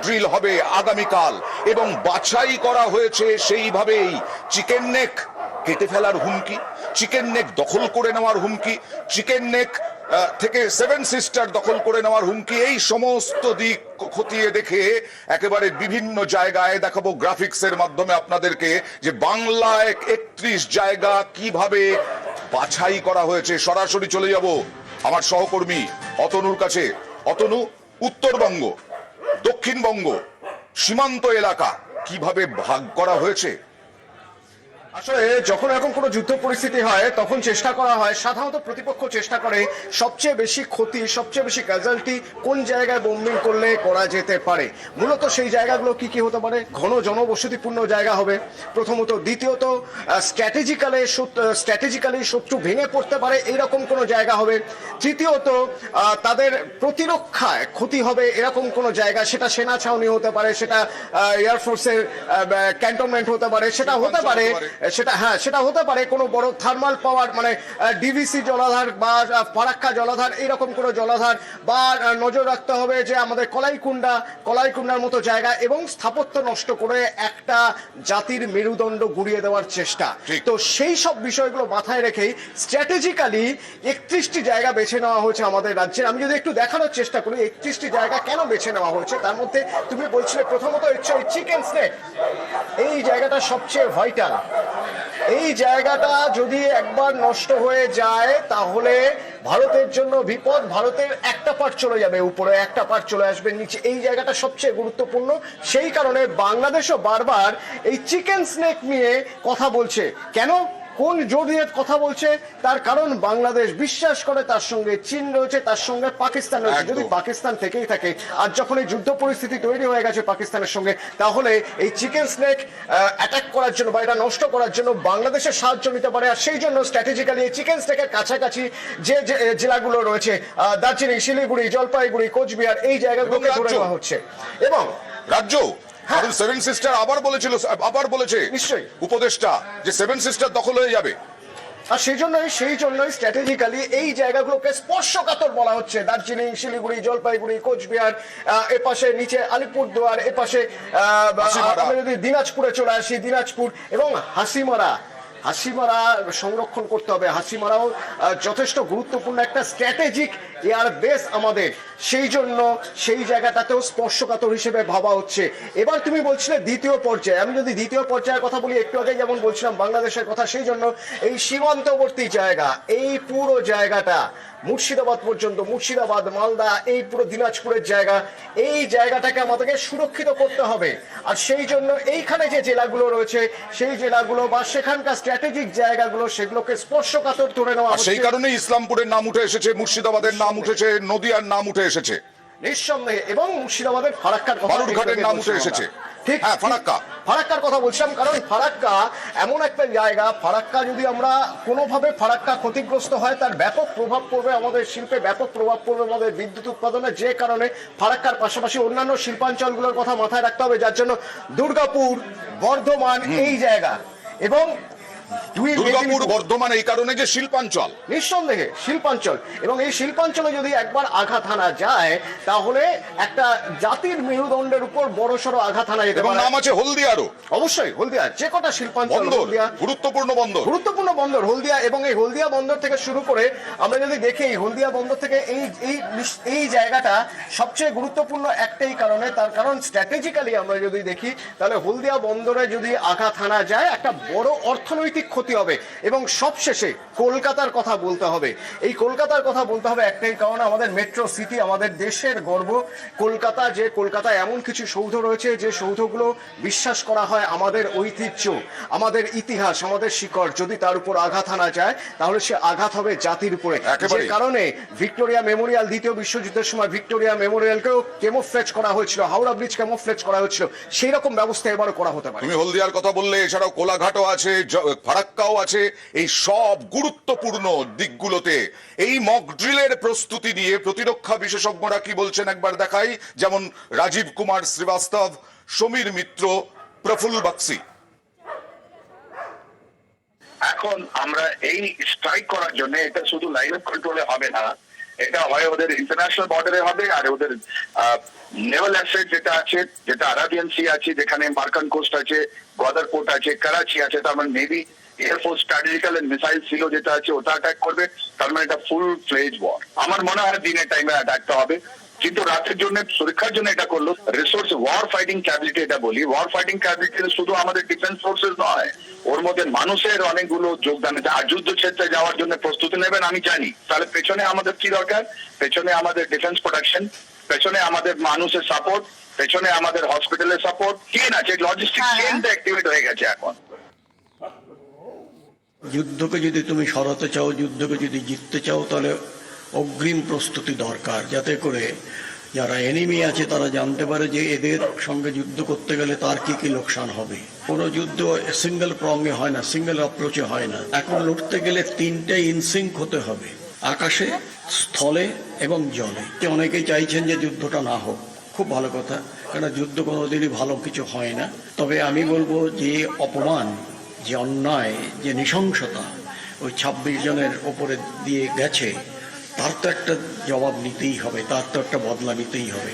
Drill হবে আগামীকাল এবং বাছাই করা হয়েছে সেইভাবেই। চিকেন নেক কেটে ফেলার হুমকি, চিকেন নেক দখল করে নেওয়ার হুমকি, চিকেন নেক থেকে সেভেন সিস্টার দখল করে নেওয়ার হুমকি, এই সমস্ত দিক খতিয়ে দেখে একেবারে বিভিন্ন জায়গায় দেখাবো গ্রাফিক্সের মাধ্যমে আপনাদেরকে যে বাংলায় 31 জায়গা কিভাবে বাছাই করা হয়েছে। সরাসরি চলে যাব আমার সহকর্মী অতনুর কাছে। অতনু, উত্তরবঙ্গ, দক্ষিণবঙ্গ, সীমান্ত এলাকা কিভাবে ভাগ করা হয়েছে? আসলে যখন এরকম কোনো যুদ্ধ পরিস্থিতি হয় তখন চেষ্টা করা হয়, সাধারণত প্রতিপক্ষ চেষ্টা করে সবচেয়ে বেশি ক্ষতি, সবচেয়ে বেশি ক্যাজুয়ালিটি কোন জায়গায় বোম্বিং করলে করা যেতে পারে। মূলত সেই জায়গাগুলো কি কি হতে পারে? ঘন জনবসতিপূর্ণ জায়গা হবে প্রথমত, দ্বিতীয়ত স্ট্র্যাটেজিক্যালি শত্রু ভেঙে পড়তে পারে এইরকম কোনো জায়গা হবে, তৃতীয়ত তাদের প্রতিরক্ষায় ক্ষতি হবে এরকম কোনো জায়গা, সেটা সেনা ছাউনি হতে পারে, সেটা এয়ারফোর্সের ক্যান্টনমেন্ট হতে পারে, সেটা হতে পারে সেটা হতে পারে কোনো বড় থার্মাল পাওয়ার মানে ডিভিসি জলাধার বা ফারাক্কা জলাধার এইরকম কোনো জলাধার, বা নজর রাখতে হবে যে আমাদের কলাইকুণ্ডার মতো জায়গা, এবং স্থাপত্য নষ্ট করে একটা জাতির মেরুদণ্ড গুড়িয়ে দেওয়ার চেষ্টা। তো সেই সব বিষয়গুলো মাথায় রেখেই স্ট্র্যাটেজিক্যালি 31টি জায়গা বেছে নেওয়া হয়েছে আমাদের রাজ্যের। আমি যদি একটু দেখানোর চেষ্টা করি 31টি জায়গা কেন বেছে নেওয়া হয়েছে, তার মধ্যে তুমি বলছিলে প্রথমত হচ্ছে চিকেন স্নেক, এই জায়গাটা সবচেয়ে ভাইটাল। এই জায়গাটা যদি একবার নষ্ট হয়ে যায় তাহলে ভারতের জন্য বিপদ। ভারতের একটা পার্ট চলে যাবে উপরে, একটা পার্ট চলে আসবে নিচে। এই জায়গাটা সবচেয়ে গুরুত্বপূর্ণ, সেই কারণে বাংলাদেশও বারবার এই চিকেন স্নেক নিয়ে কথা বলছে। কেন, কোন জোর দিয়ে কথা বলছে? তার কারণ বাংলাদেশ বিশ্বাস করে তার সঙ্গে চীন রয়েছে, তার সঙ্গে পাকিস্তান রয়েছে। যদি পাকিস্তান থেকেই থাকে, আর যখন এই যুদ্ধ পরিস্থিতি তৈরি হয়ে গেছে পাকিস্তানের সঙ্গে, তাহলে এই চিকেন স্নেক অ্যাটাক করার জন্য বা এটা নষ্ট করার জন্য বাংলাদেশের সাহায্য নিতে পারে। আর সেই জন্য স্ট্র্যাটেজিক্যালি এই চিকেন স্নেকের কাছাকাছি যে জেলাগুলো রয়েছে, দার্জিলিং, শিলিগুড়ি, জলপাইগুড়ি, কোচবিহার, এই জায়গাগুলোকে ধরে নেওয়া হচ্ছে। এবং রাজ্য কারণ সেভেন সিস্টার আবার বলেছে নিশ্চয়ই উপদেষ্টা যে সেভেন সিস্টার দখল হয়ে যাবে, আর সেই জন্যই স্ট্র্যাটেজিক্যালি এই জায়গাগুলোকে স্পর্শকাতর বলা হচ্ছে। দার্জিলিং, শিলিগুড়ি, জলপাইগুড়ি, কোচবিহার, এপাশে নিচে আলিপুরদুয়ার, এপাশে আমরা যদি দিনাজপুরে চলে আসি, দিনাজপুর এবং হাসিমারা সংরক্ষণ করতে হবে। হাসিমারাও যথেষ্ট গুরুত্বপূর্ণ একটা স্ট্র্যাটেজিক এয়ার বেস আমাদের, সেই জন্য সেই জায়গাটাতেও স্পর্শকাতর হিসেবে ভাবা হচ্ছে। এবার তুমি বলছিলে দ্বিতীয় পর্যায়ে, আমি যদি দ্বিতীয় পর্যায়ের কথা বলি, একটু আগে যেমন বলছিলাম বাংলাদেশের কথা, সেই জন্য এই সীমান্তবর্তী জায়গা, এই পুরো জায়গাটা মুর্শিদাবাদ পর্যন্ত, মুর্শিদাবাদ, মালদা, এই পুরো দিনাজপুরের জায়গা, এই জায়গাটাকে আমাদেরকে সুরক্ষিত করতে হবে। আর সেই জন্য এইখানে যে জেলাগুলো রয়েছে, সেই জেলাগুলো বা সেখানকার স্ট্র্যাটেজিক জায়গাগুলো, সেগুলোকে স্পর্শকাতর ধরে নেওয়া হচ্ছে। সেই কারণে ইসলামপুরের নাম উঠে এসেছে, মুর্শিদাবাদের নাম উঠেছে, নদিয়ার নাম উঠে এসেছে নিঃসন্দেহে, এবং মুর্শিদাবাদের ফারাক্কার বালুরঘাটের নাম উঠে এসেছে। ঠিক, হ্যাঁ, ফারাক্কার কথা বলছিলাম, কারণ ফারাক্কা এমন একটা জায়গা, ফারাক্কা যদি আমরা কোনোভাবে ফারাক্কা ক্ষতিগ্রস্ত হয় তার ব্যাপক প্রভাব পড়বে আমাদের শিল্পে, ব্যাপক প্রভাব পড়বে আমাদের বিদ্যুৎ উৎপাদনে। যে কারণে ফারাক্কার পাশাপাশি অন্যান্য শিল্পাঞ্চলগুলোর কথা মাথায় রাখতে হবে, যার জন্য দুর্গাপুর, বর্ধমান এই জায়গা, এবং দুর্গাপুর, বর্ধমান এই কারণে যে শিল্পাঞ্চল, নিঃসন্দেহে শিল্পাঞ্চল, এবং এই শিল্পাঞ্চলে যদি একবার আঘাত হানা যায় তাহলে একটা জাতির মেরুদণ্ডের উপর বড়সড় আঘাত হানা যেতে পারে। নাম আছে হলদিয়ারও, অবশ্যই হলদিয়া, যে কটা শিল্পাঞ্চল, হলদিয়া গুরুত্বপূর্ণ বন্দর হলদিয়া, এবং এই হলদিয়া বন্দর থেকে শুরু করে আমরা যদি দেখি হলদিয়া বন্দর থেকে এই জায়গাটা সবচেয়ে গুরুত্বপূর্ণ একটাই কারণে, তার কারণ স্ট্র্যাটেজিক্যালি আমরা যদি দেখি তাহলে হলদিয়া বন্দরে যদি আঘাত হানা যায় একটা বড় অর্থনৈতিক ক্ষতি হবে। এবং সবশেষে কলকাতার কথা বলতে হবে। এই কলকাতার কথা বলতে হবে একটাই কারণ, আমাদের মেট্রো সিটি, আমাদের দেশের গর্ব কলকাতা। যে কলকাতায় এমন কিছু সৌধ রয়েছে যে সৌধগুলো বিশ্বাস করা হয় আমাদের ঐতিহ্য, আমাদের ইতিহাস, আমাদের শিকড়। যদি তার উপর আঘাত আনা যায় তাহলে সে আঘাত হবে জাতির উপরে। যে কারণে ভিক্টোরিয়া মেমোরিয়াল, দ্বিতীয় বিশ্বযুদ্ধের সময় ভিক্টোরিয়া মেমোরিয়ালকেও কেমোফ্লেজ করা হয়েছিল, হাওড়া ব্রিজ কেমোফ্লেজ করা হয়েছিল, সেই রকম ব্যবস্থা এবারও করা হতে পারে। তুমি হলদিয়ার কথা বললে, এছাড়াও কোলাঘাটও আছে, ফারাক্কাও আছে। এই সব গুরুত্বপূর্ণ দিকগুলোতে এই মক ড্রিলের প্রস্তুতি নিয়ে প্রতিরক্ষা বিশেষজ্ঞরা কি বলছেন একবার দেখাই। যেমন রাজীব কুমার শ্রীবাস্তব, সমীর মিত্র, প্রফুল্ল বাক্সি। এখন আমরা এই স্ট্রাইক করার জন্য এটা শুধু লাইন অফ কন্ট্রোলে হবে না, এটা হয় ওদের ইন্টারন্যাশনাল বর্ডারে হবে, আর ওদের নেভাল অ্যাসেট যেটা আছে, যেটা আরাবিয়ান সি আছে, যেখানে মার্কান কোস্ট আছে, গোয়াদার পোর্ট আছে, করাচি আছে, তার মানে navy air force strategical and missile silo যেটা আছে ওটা অ্যাটাক করবে। তার মানে এটা ফুল ফ্লেজ ওয়ার। আমার মনে হয় দিনের টাইমে অ্যাটাকটা হবে, কিন্তু রাতের জন্য সুরক্ষার জন্য এটা করলো। রিসোর্স ওয়ার ফাইটিং ক্যাপাবিলিটি এটা বলি, ওয়ার ফাইটিং ক্যাপাবিলিটি শুধু আমাদের ডিফেন্স ফোর্সেস নয়, ওর মধ্যে মানুষের অনেকগুলো যোগদান আছে। আর যুদ্ধক্ষেত্রে যাওয়ার জন্য প্রস্তুতি নেবেন আমি জানি, তাহলে পেছনে আমাদের কি দরকার? পেছনে আমাদের ডিফেন্স প্রোডাকশন, পেছনে আমাদের মানুষের সাপোর্ট, পেছনে আমাদের হসপিটালের সাপোর্ট, চেন আছে, লজিস্টিক চেনটা অ্যাক্টিভেট হয়ে গেছে এখন। যুদ্ধকে যদি তুমি সরাতে চাও, যুদ্ধকে যদি জিততে চাও, তাহলে অগ্রিম প্রস্তুতি দরকার, যাতে করে যারা এনিমি আছে তারা জানতে পারে যে এদের সঙ্গে যুদ্ধ করতে গেলে তার কি কি লোকসান হবে। কোনো যুদ্ধ সিঙ্গেল প্রঙ্গে হয় না, সিঙ্গেল অ্যাপ্রোচে হয় না। এখন লড়তে গেলে তিনটে ইনসিঙ্ক হতে হবে, আকাশে, স্থলে এবং জলে। অনেকেই চাইছেন যে যুদ্ধটা না হোক, খুব ভালো কথা, কারণ যুদ্ধ কোনোদিনই ভালো কিছু হয় না। তবে আমি বলবো যে অপমান, যে অন্যায়, যে নৃশংসতা ওই 26 জনের ওপরে দিয়ে গেছে, তার তো একটা জবাব নিতেই হবে, তার তো একটা বদলা নিতেই হবে।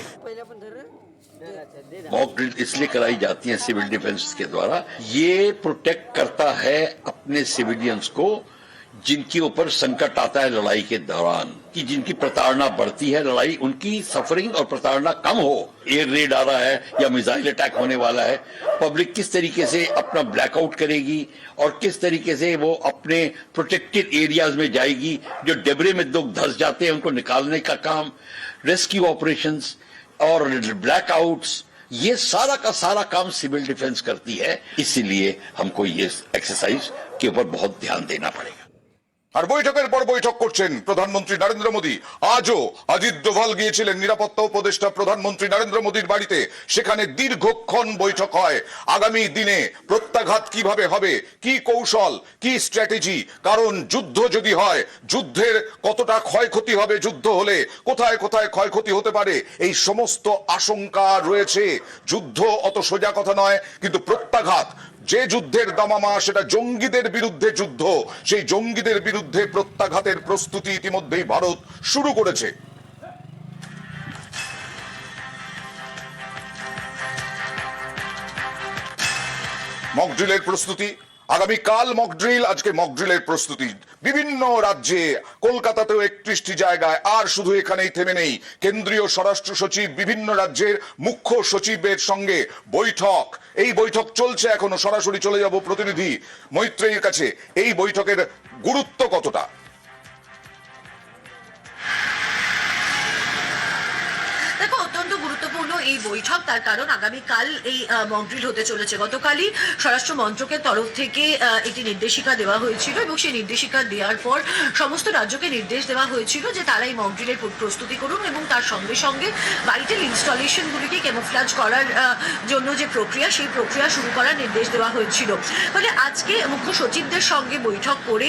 मॉक ड्रिल इसलिए कराई जाती है सिविल डिफेंस के द्वारा, ये प्रोटेक्ट करता है अपने सिविलियंस को जिनके ऊपर संकट आता है लड़ाई के दौरान, कि जिनकी प्रताड़ना बढ़ती है, लड़ाई उनकी सफरिंग और प्रताड़ना कम हो। एयर रेड आ रहा है या मिसाइल अटैक होने वाला है, पब्लिक किस तरीके से अपना ब्लैकआउट करेगी और किस तरीके से वो अपने प्रोटेक्टेड एरियाज में जाएगी। जो डेबरे में लोग धंस जाते हैं उनको निकालने का काम, रेस्क्यू ऑपरेशंस और ब्लैकआउट्स, ये सारा का सारा काम सिविल डिफेंस करती है। इसीलिए हमको ये एक्सरसाइज के ऊपर बहुत ध्यान देना पड़ेगा। আর বৈঠকের পর বৈঠক করছেন প্রধানমন্ত্রী নরেন্দ্র মোদী। আজও অজিত ডোভাল গিয়েছিলেন নিরাপত্তা উপদেষ্টা প্রধানমন্ত্রী নরেন্দ্র মোদীর বাড়িতে, সেখানে দীর্ঘক্ষণ বৈঠক হয়। আগামী দিনে প্রত্যাঘাত কিভাবে হবে, কি কৌশল, কি স্ট্র্যাটেজি, কারণ যুদ্ধ যদি হয়, যুদ্ধের কতটা ক্ষয়ক্ষতি হবে, যুদ্ধ হলে কোথায় কোথায় ক্ষয়ক্ষতি হতে পারে, এই সমস্ত আশঙ্কা রয়েছে। যুদ্ধ অত সোজা কথা নয়, কিন্তু প্রত্যাঘাত, যে যুদ্ধের দামামা সেটা জঙ্গিদের বিরুদ্ধে যুদ্ধ, সেই জঙ্গিদের বিরুদ্ধে প্রত্যাঘাতের প্রস্তুতি ইতিমধ্যেই ভারত শুরু করেছে। মক ড্রিলের প্রস্তুতি, আগামীকাল মক ড্রিল, আজকে মক ড্রিলের প্রস্তুতি বিভিন্ন রাজ্যে, কলকাতাতেও 31টি জায়গায়। আর শুধু এখানেই থেমে নেই, কেন্দ্রীয় স্বরাষ্ট্র সচিব বিভিন্ন রাজ্যের মুখ্য সচিবের সঙ্গে বৈঠক। এই বৈঠক চলছে এখনো, সরাসরি চলে যাব প্রতিনিধি মৈত্রেয়ীর কাছে। এই বৈঠকের গুরুত্ব কতটা? দেখো, অত্যন্ত গুরুত্বপূর্ণ এই বৈঠক, তার কারণ আগামীকাল এই মক ড্রিল হতে চলেছে। গতকালই স্বরাষ্ট্র মন্ত্রকের তরফ থেকে একটি নির্দেশিকা দেওয়া হয়েছিল, এবং সেই নির্দেশিকা দেওয়ার পর সমস্ত রাজ্যকে নির্দেশ দেওয়া হয়েছিল যে তারা এই মক ড্রিলের প্রস্তুতি করুন, এবং তার সঙ্গে সঙ্গে ভাইটাল ইনস্টলেশনগুলিকে ক্যামোফ্লাজ করার জন্য যে প্রক্রিয়া, সেই প্রক্রিয়া শুরু করার নির্দেশ দেওয়া হয়েছিল। ফলে আজকে মুখ্য সচিবদের সঙ্গে বৈঠক করে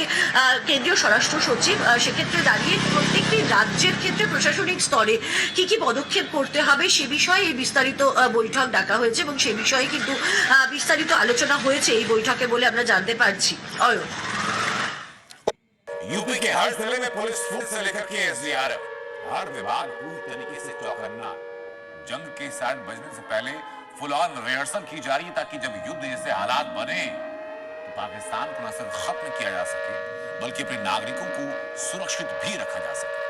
কেন্দ্রীয় স্বরাষ্ট্র সচিব সেক্ষেত্রে দাঁড়িয়ে প্রত্যেকটি রাজ্যের ক্ষেত্রে প্রশাসনিক স্তরে কি কি পদক্ষেপ করতে হবে সে বিষয়ে এই বিস্তারিত বৈঠক ডাকা হয়েছে, এবং সে বিষয়ে কিন্তু বিস্তারিত আলোচনা হয়েছে এই বৈঠকে বলে আমরা জানতে পারছি। यूपी के हर जिले में पुलिस फूड से लेकर के एसडीआरएफ, हर विभाग पूरी तरीके से चौकन्ना। जंग के साथ बजने से पहले फुल ऑन रिहर्सल की जा रही है, ताकि जब युद्ध जैसे हालात बने तो पाकिस्तान को न सिर्फ खत्म किया जा सके, बल्कि अपने नागरिकों को सुरक्षित भी रखा जा सके।